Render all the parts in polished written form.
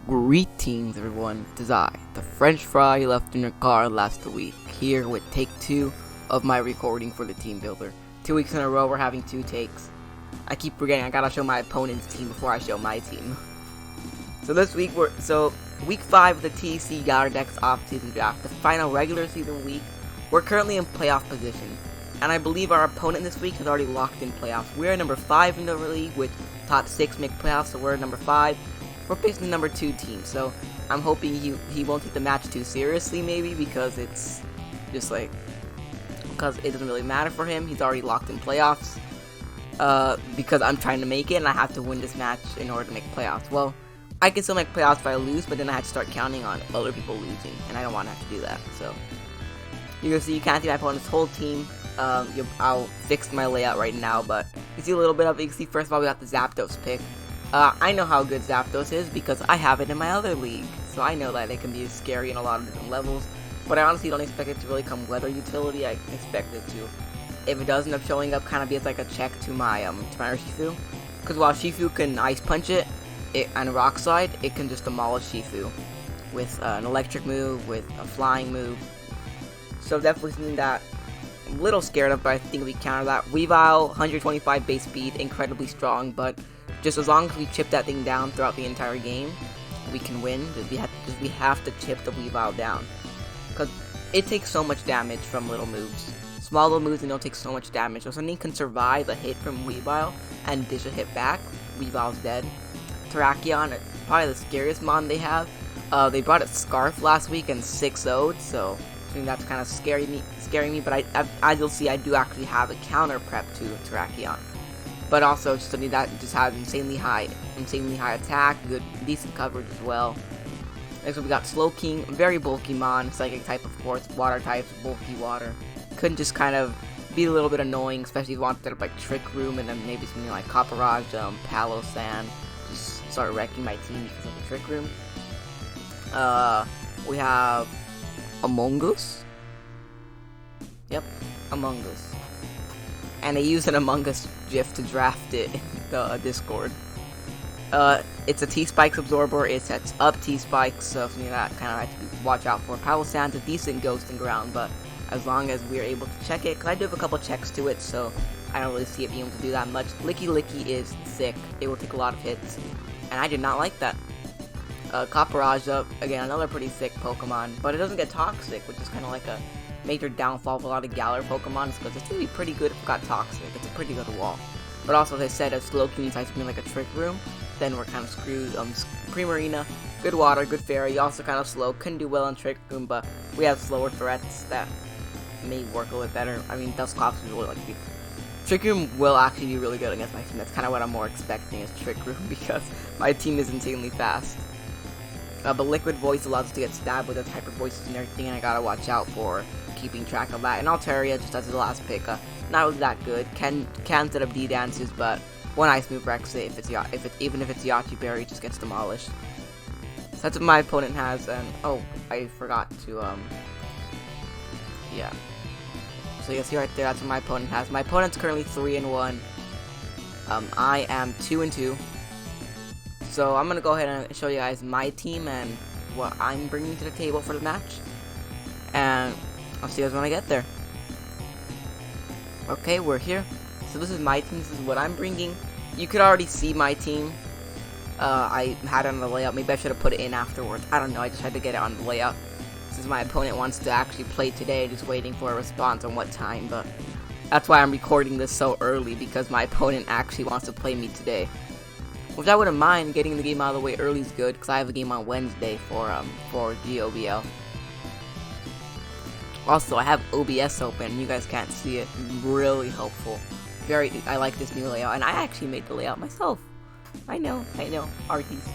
Greetings everyone, it is I, the French fry you left in your car last week, here with take 2 of my recording for the team builder. 2 weeks in a row we're having 2 takes. I keep forgetting I gotta show my opponent's team before I show my team. So this week week 5 of the TEC Galar Decks off-season draft, the final regular season week. We're currently in playoff position, and I believe our opponent this week has already locked in playoffs. We're number 5 in the league with top 6 make playoffs, so we're number 5. We're facing the number 2 team, so I'm hoping he won't take the match too seriously, maybe, because it's just like, because it doesn't really matter for him. He's already locked in playoffs, because I'm trying to make it, and I have to win this match in order to make playoffs. Well, I can still make playoffs if I lose, but then I have to start counting on other people losing, and I don't want to have to do that, so. You can't see my opponent's whole team. I'll fix my layout right now, but you see a little bit of it. You can see, first of all, we got the Zapdos pick. I know how good Zapdos is because I have it in my other league, so I know that it can be scary in a lot of different levels, but I honestly don't expect it to really come weather utility. I expect it to, if it does end up showing up, kind of be as like a check to my Shifu, because while Shifu can Ice Punch it on a Rock Slide, it can just demolish Shifu with an electric move, with a flying move, so definitely something that I'm a little scared of, but I think we counter that. Weavile, 125 base speed, incredibly strong, but just as long as we chip that thing down throughout the entire game, we can win. We have to chip the Weavile down, because it takes so much damage from little moves. Small little moves, and they'll take so much damage. So if something can survive a hit from Weavile and dish a hit back, Weavile's dead. Terrakion, probably the scariest mon they have. They brought it Scarf last week and 6-0'd, so I think that's kind of scaring me. But as you'll see, I do actually have a counter prep to Terrakion. But also something that just has insanely high attack, decent coverage as well. Next we got Slowking, very bulky mon, psychic type of course, water types, bulky water. Couldn't just kind of be a little bit annoying, especially if you want to set up like Trick Room and then maybe something like Copperage, Palo Sand, just start wrecking my team because of the Trick Room. We have Among Us. Yep, Among Us. And they used an Among Us GIF to draft it in the Discord. It's a T-Spikes absorber. It sets up T-Spikes, so something that kind of have to watch out for. Palo Sand's a decent ghost in ground, but as long as we're able to check it, because I do have a couple checks to it, so I don't really see it being able to do that much. Licky Licky is sick. It will take a lot of hits, and I did not like that. Copperage, again, another pretty sick Pokemon, but it doesn't get toxic, which is kind of like a major downfall of a lot of Galar Pokemon, because it's really pretty good if it got toxic. It's a pretty good wall. But also, as I said, if Slowking decides to be like a Trick Room, then we're kind of screwed. Primarina, good water, good fairy, also kind of slow, couldn't do well on Trick Room, but we have slower threats that may work a little bit better. I mean, Dusclops is really like Trick Room will actually be really good against my team. That's kind of what I'm more expecting is Trick Room, because my team is insanely fast. But Liquid Voice allows us to get stabbed with the type of voices and everything, and I gotta watch out for keeping track of that. And Altaria, just as the last pick, not really that good. Can set up D dances, but one ice move wrecks it. Even if it's Yachi Berry, just gets demolished. So that's what my opponent has. And oh, I forgot to yeah. So you can see right there, that's what my opponent has. My opponent's currently 3-1. I am 2-2. So I'm gonna go ahead and show you guys my team and what I'm bringing to the table for the match, and I'll see you guys when I get there. Okay, we're here. So this is my team. This is what I'm bringing. You could already see my team. I had it on the layout. Maybe I should have put it in afterwards. I don't know. I just had to get it on the layout. Since my opponent wants to actually play today, just waiting for a response on what time. But that's why I'm recording this so early, because my opponent actually wants to play me today. Which I wouldn't mind. Getting the game out of the way early is good, because I have a game on Wednesday for GOBL. Also, I have OBS open. You guys can't see it. Really helpful. I like this new layout, and I actually made the layout myself. I know, artist.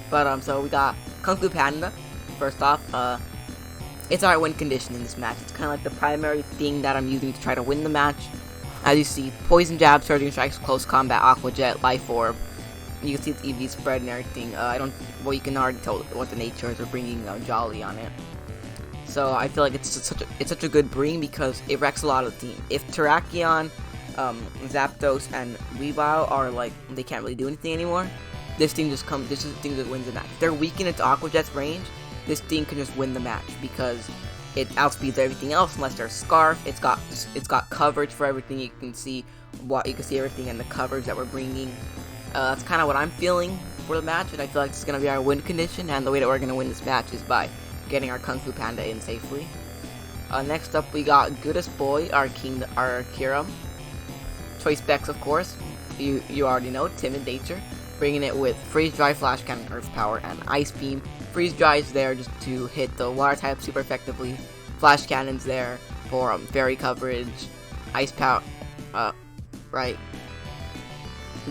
But so we got Kung Fu Panda. First off, it's our win condition in this match. It's kind of like the primary thing that I'm using to try to win the match. As you see, Poison Jab, Surging Strikes, Close Combat, Aqua Jet, Life Orb. You can see its EV spread and everything. You can already tell what the nature is. We're bringing Jolly on it. So I feel like it's such a good bring because it wrecks a lot of the team. If Terrakion, Zapdos, and Weavile are like, they can't really do anything anymore, this thing just wins the match. If they're weak in its Aqua Jet's range, this thing can just win the match because it outspeeds everything else unless there's Scarf. It's got coverage for everything. You can see everything in the coverage that we're bringing. That's kind of what I'm feeling for the match, and I feel like it's gonna be our win condition. And the way that we're gonna win this match is by getting our Kung Fu Panda in safely. Next up, we got Goodest Boy, our Kiram. Choice specs, of course. You already know, Timid Nature. Bringing it with Freeze Dry, Flash Cannon, Earth Power, and Ice Beam. Freeze Dry is there just to hit the water type super effectively. Flash Cannon's there for fairy coverage. Ice Power, right.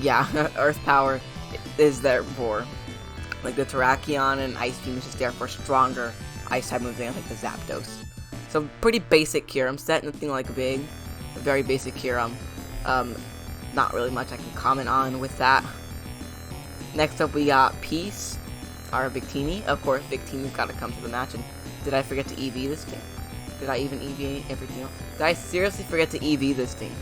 Yeah, Earth Power is there for like the Terrakion, and Ice Beam is just there for stronger Ice type moves like the Zapdos. So pretty basic Kyurem set, nothing like big. A very basic Kyurem. Not really much I can comment on with that. Next up we got Peace, our Victini. Of course, Victini's got to come to the match. And did I forget to EV this thing? Did I even EV everything else? Did I seriously forget to EV this thing?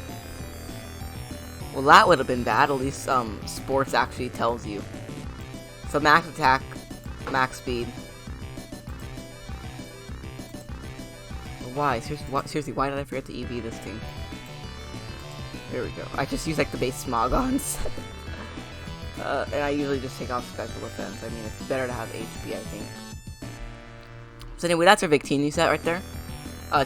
Well, that would have been bad. At least sports actually tells you. So max attack, max speed. Why? Seriously, why did I forget to EV this thing? There we go. I just use like the base Smogons. And I usually just take off special defense. I mean, it's better to have HP, I think. So anyway, that's our Victini set right there.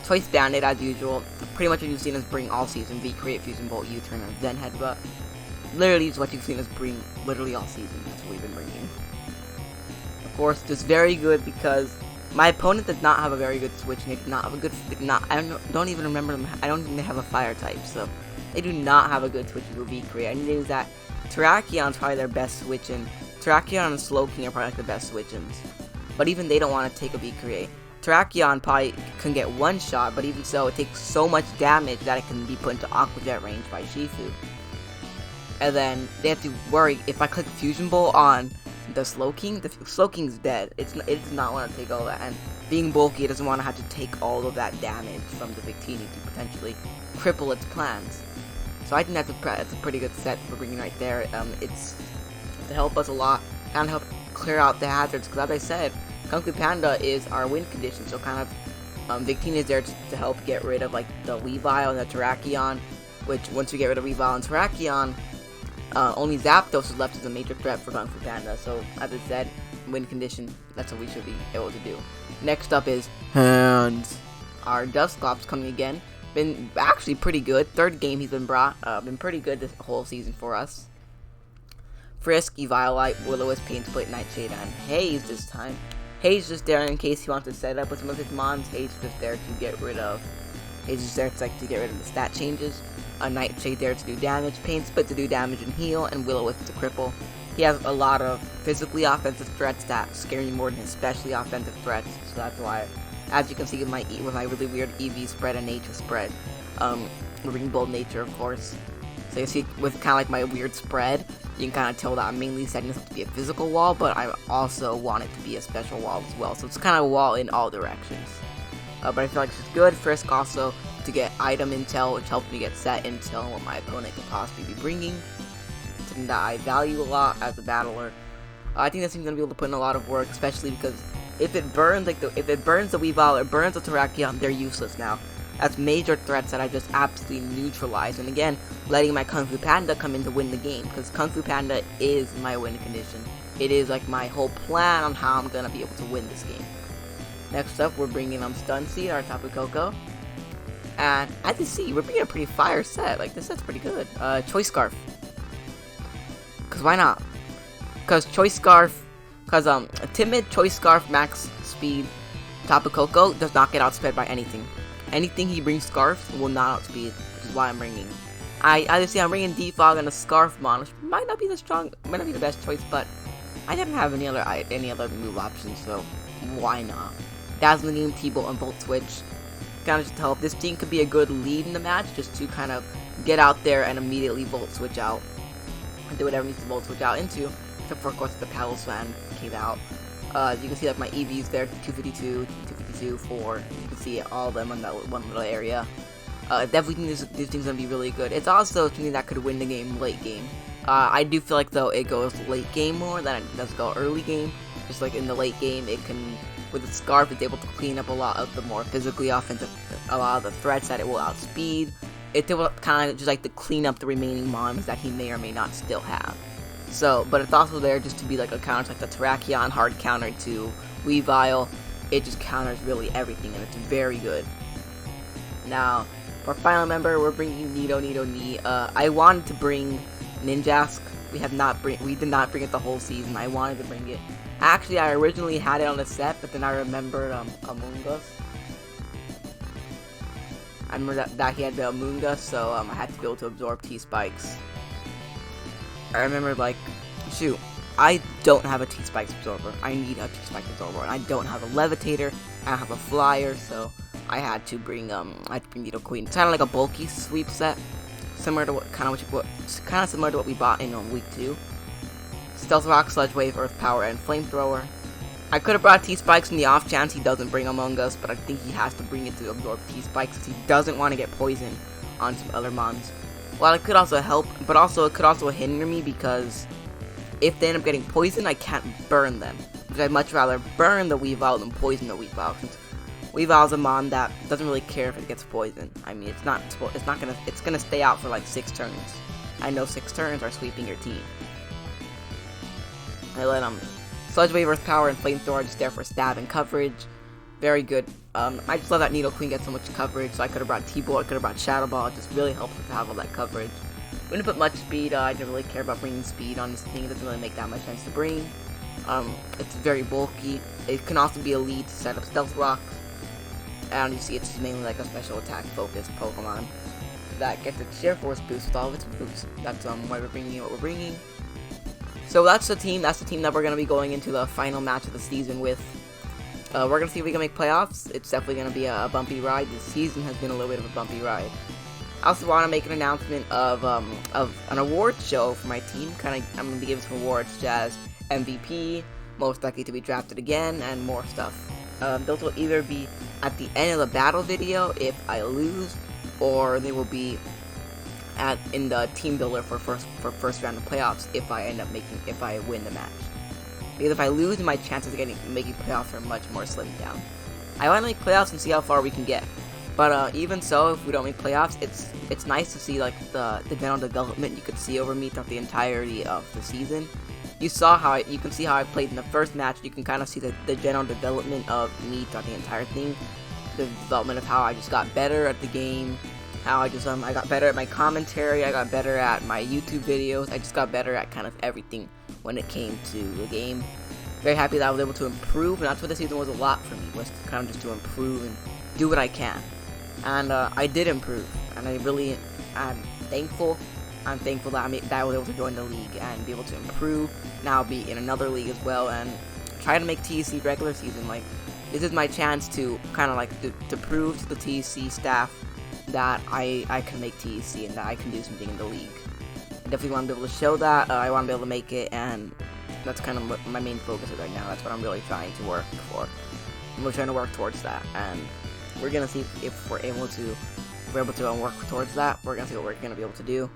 Choice Band-Aid as usual. Pretty much what you've seen us bring all season. V-Create, Fusion Bolt, U-Turn, and then Headbutt. Literally is what you've seen us bring literally all season. That's what we've been bringing. Of course, just very good because my opponent did not have a very good switch, and they did not have a good... I don't even remember them. I don't even have a fire type, so... They do not have a good switch with V-Create. I need to use that. Terrakion's probably their best switch in. Terrakion and Slowking are probably like the best switch-ins. But even they don't want to take a V-Create. Terrakion probably can get one shot, but even so, it takes so much damage that it can be put into Aqua Jet range by Shifu. And then they have to worry, if I click Fusion Bolt on the Slowking's dead. It does not want to take all that. And being bulky, it doesn't want to have to take all of that damage from the Victini to potentially cripple its plans. So I think that's a pretty good set we're bringing right there. It's to help us a lot, kind of help clear out the hazards, because as I said, Kung Fu Panda is our win condition, so kind of Victini is there to help get rid of like the Weavile and the Terrakion, which once we get rid of Weavile and Terrakion, only Zapdos is left as a major threat for Kung Fu Panda. So as I said, win condition, that's what we should be able to do. Next up is Hands. Our Dusclops coming again. Been actually pretty good. Third game he's been brought. Been pretty good this whole season for us. Frisk, Eviolite, Will-O-Wisp, Pain Split, Nightshade, and Haze this time. Haze just there in case he wants to set up with some of his mons. Haze just there to get rid of. Haze just there to get rid of the stat changes. Nightshade there to do damage, Pain Split to do damage and heal, and Will-O-Wisp to cripple. He has a lot of physically offensive threats that scare me more than his specially offensive threats, so that's why. As you can see with my really weird EV spread and nature spread, we're bringing Bold Nature, of course. So you see, with kind of like my weird spread, you can kind of tell that I'm mainly setting this up to be a physical wall, but I also want it to be a special wall as well. So it's kind of a wall in all directions. But I feel like it's good. Frisk also to get item intel, which helps me get set intel on what my opponent could possibly be bringing. Something that I value a lot as a battler. I think this thing's gonna be able to put in a lot of work, especially because if it burns the Weavile or burns the Terrakion, they're useless now. That's major threats that I just absolutely neutralize. And again, letting my Kung Fu Panda come in to win the game, because Kung Fu Panda is my win condition. It is like my whole plan on how I'm gonna be able to win this game. Next up, we're bringing Stun Seed, our Tapu Koko. And as you see, we're bringing a pretty fire set. Like, this set's pretty good. Choice Scarf. Because why not? Because Choice Scarf, because Timid, Choice Scarf, Max Speed, Tapu Koko does not get outsped by anything. Anything he brings Scarf will not outspeed, which is why I'm bringing. As you see, I'm bringing Defog and a Scarf Mon, which might not be the best choice, but I didn't have any other move options, so why not? Dazzling Beam, T-Bolt, and Volt Switch. Kind of just to help. This team could be a good lead in the match, just to kind of get out there and immediately Volt Switch out. And do whatever needs to Volt Switch out into. Except for, of course, the Paddle Swan came out. You can see like my EVs there, 252, 252, 4. You can see all of them on that one little area. Definitely think this thing's gonna be really good. It's also something that could win the game late game. I do feel like though it goes late game more than it does go early game. Just like in the late game, it can, with its scarf, it's able to clean up a lot of the more physically offensive, a lot of the threats that it will outspeed. It's able to kind of just like to clean up the remaining mons that he may or may not still have. So, but it's also there just to be like a counter, like the Terrakion hard counter to Weavile. It just counters really everything, and it's very good. Now, for our final member, we're bringing Nido. I wanted to bring Ninjask. We did not bring it the whole season. I wanted to bring it. Actually, I originally had it on the set, but then I remembered Amoonguss. I remember that he had the Amoonguss, so I had to be able to absorb T-Spikes. I remember, like, shoot, I don't have a T-Spikes absorber. I need a T-Spikes absorber, and I don't have a Levitator. I don't have a Flyer, so I had to bring Nidoqueen. It's kind of like a bulky sweep set, similar to what we bought in week 2. Stealth Rock, Sludge Wave, Earth Power, and Flamethrower. I could have brought T-Spikes in the off chance he doesn't bring Among Us, but I think he has to bring it to absorb T-Spikes because he doesn't want to get poisoned on some other mons. While it could also help, but also it could also hinder me because if they end up getting poisoned, I can't burn them. Because I'd much rather burn the Weavile than poison the Weavile, since Weavile's a mon that doesn't really care if it gets poisoned. I mean, it's gonna stay out for like 6 turns. I know 6 turns are sweeping your team. I let Sludge Wave, Earth Power, and Flamethrower just there for stab and coverage. Very good. I just love that Nidoqueen gets so much coverage, so I could have brought T-Bolt, I could have brought Shadow Ball. It just really helps to have all that coverage. We didn't put much speed. I didn't really care about bringing speed on this thing. It doesn't really make that much sense to bring. It's very bulky. It can also be a lead to set up Stealth Rocks. And you see it's mainly like a special attack focused Pokemon that gets its Sheer Force boost with all of its moves. That's why we're bringing what we're bringing. So that's the team that we're going to be going into the final match of the season with. We're going to see if we can make playoffs. It's definitely going to be a bumpy ride. This season has been a little bit of a bumpy ride. I also want to make an announcement of an award show for my team. I'm going to be giving some awards such as MVP, most likely to be drafted again, and more stuff. Those will either be at the end of the battle video if I lose, or they will be in the team builder for first round of playoffs if I win the match. Because if I lose, my chances of making playoffs are much more slimmed down. I want to make playoffs and see how far we can get. But even so, if we don't make playoffs, it's nice to see like the general development you could see over me throughout the entirety of the season. You can see how I played in the first match. You can kind of see the general development of me throughout the entire thing. The development of how I just got better at the game. How I got better at my commentary. I got better at my YouTube videos. I just got better at kind of everything when it came to the game. Very happy that I was able to improve, and that's what the season was a lot for me. Was kind of just to improve and do what I can. And I did improve, and I'm thankful. I'm thankful that I was able to join the league and be able to improve. Now be in another league as well and try to make TEC regular season. Like, this is my chance to kind of like to prove to the TEC staff that I can make TEC and that I can do something in the league. I definitely want to be able to show that. I want to be able to make it, and that's kind of what my main focus is right now. That's what I'm really trying to work for. I'm really trying to work towards that, and we're gonna see if we're able to work towards that. We're gonna see what we're gonna be able to do.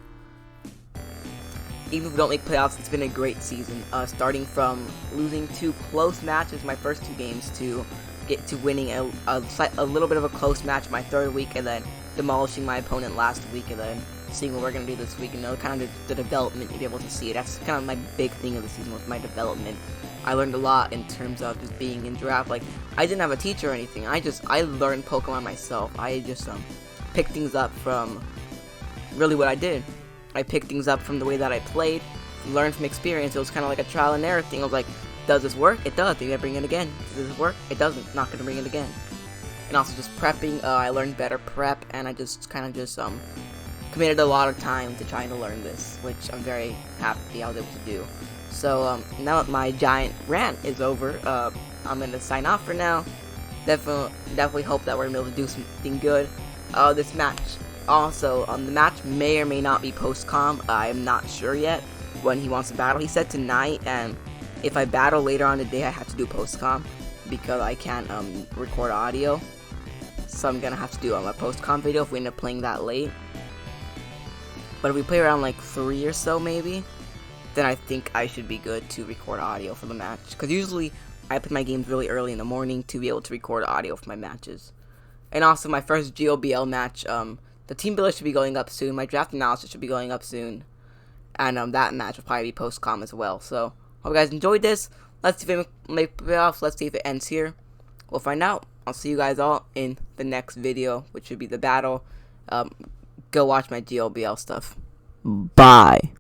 Even if we don't make playoffs, it's been a great season. Starting from losing 2 close matches, my first 2 games, to get to winning a little bit of a close match my 3rd week, and then demolishing my opponent last week, and then seeing what we're gonna do this week, and kind of the development you'll be able to see. That's kind of my big thing of the season, was my development. I learned a lot in terms of just being in draft. Like, I didn't have a teacher or anything. I learned Pokemon myself. I just picked things up from really what I did. I picked things up from the way that I played, learned from experience. It was kind of like a trial and error thing. I was like, does this work? It does. Maybe I bring it again. Does this work? It doesn't. Not gonna bring it again. And also just prepping. I learned better prep, and I just kind of committed a lot of time to trying to learn this, which I'm very happy I was able to do. So now that my giant rant is over, I'm gonna sign off for now. Definitely hope that we're gonna be able to do something good. This match. Also, the match may or may not be post-com. I'm not sure yet when he wants to battle. He said tonight, and if I battle later on today, I have to do post-com because I can't record audio. So I'm gonna have to do a post-com video if we end up playing that late. But if we play around like 3 or so, maybe, then I think I should be good to record audio for the match. Because usually I play my games really early in the morning to be able to record audio for my matches. And also my first GOBL match, the team builder should be going up soon. My draft analysis should be going up soon. And that match will probably be post-com as well. So, hope you guys enjoyed this. Let's see if it make playoffs. Let's see if it ends here. We'll find out. I'll see you guys all in the next video, which should be the battle. Go watch my GOBL stuff. Bye.